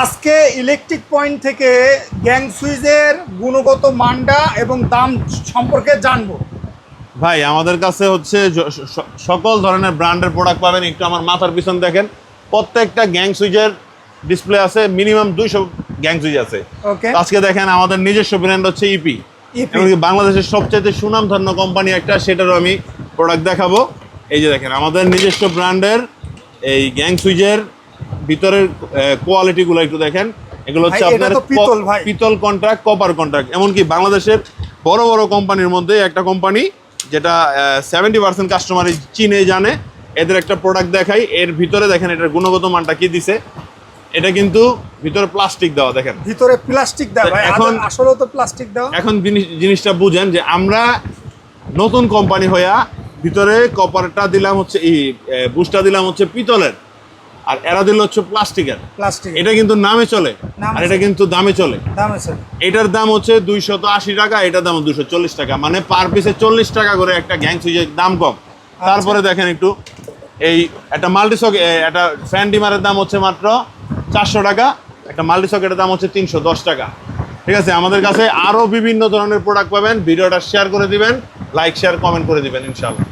আজকে electric point থেকে gang সুইচের গুণগত মানটা এবং দাম সম্পর্কে জানবো। ভাই আমাদের কাছে হচ্ছে সকল ধরনের ব্র্যান্ডের প্রোডাক্ট পাবেন। একটু আমার মাথার পিছন দেখেন, প্রত্যেকটা গ্যাং সুইচের ডিসপ্লে আছে, মিনিমাম 200 গ্যাং সুইচ আছে। ওকে, আজকে দেখেন আমাদের নিজস্ব ব্র্যান্ড হচ্ছে ইপি, এমনকি বাংলাদেশের সবচেয়ে সুনামধন্য কোম্পানি একটা, সেটারও আমি প্রোডাক্ট দেখাবো। এই যে দেখেন আমাদের নিজস্ব ব্র্যান্ডের এই গ্যাং সুইচের ভিতরের কোয়ালিটিগুলো একটু দেখেন। এগুলো হচ্ছে আপনার পিতল কন্ট্রাক্ট, কপার কন্ট্রাক্ট। এমনকি বাংলাদেশের বড় বড় কোম্পানির মধ্যে একটা কোম্পানি যেটা 70% কাস্টমার চিনে জানে, এদের একটা প্রোডাক্ট দেখাই। এর ভিতরে দেখেন এটার গুণগত মানটা কি দিছে। এটা কিন্তু ভিতরে প্লাস্টিক দেওয়া, দেখেন ভিতরে প্লাস্টিক দেওয়া। এখন আসলে তো প্লাস্টিক দেওয়া। এখন জিনিসটা বুঝেন যে আমরা নতুন কোম্পানি হইয়া ভিতরে কপারটা দিলাম হচ্ছে বুস্টটা দিলাম হচ্ছে পিতলের, আর এরা দিল হচ্ছে প্লাস্টিকের। এটা কিন্তু নামে চলে, আর এটা কিন্তু দামে চলে। এটার দাম হচ্ছে 280 টাকা, এটার দাম 240 টাকা, মানে পার পিসে 40 টাকা করে একটা গ্যাং সুইচের দাম কম। তারপরে দেখেন একটু এই একটা মাল্টিসক, একটা ফ্যান ডিমারের দাম হচ্ছে মাত্র 400 টাকা, একটা মাল্টিসকেটের দাম হচ্ছে 310 টাকা। ঠিক আছে, আমাদের কাছে আরও বিভিন্ন ধরনের প্রোডাক্ট পাবেন। ভিডিওটা শেয়ার করে দিবেন, লাইক শেয়ার কমেন্ট করে দিবেন ইনশাআল্লাহ।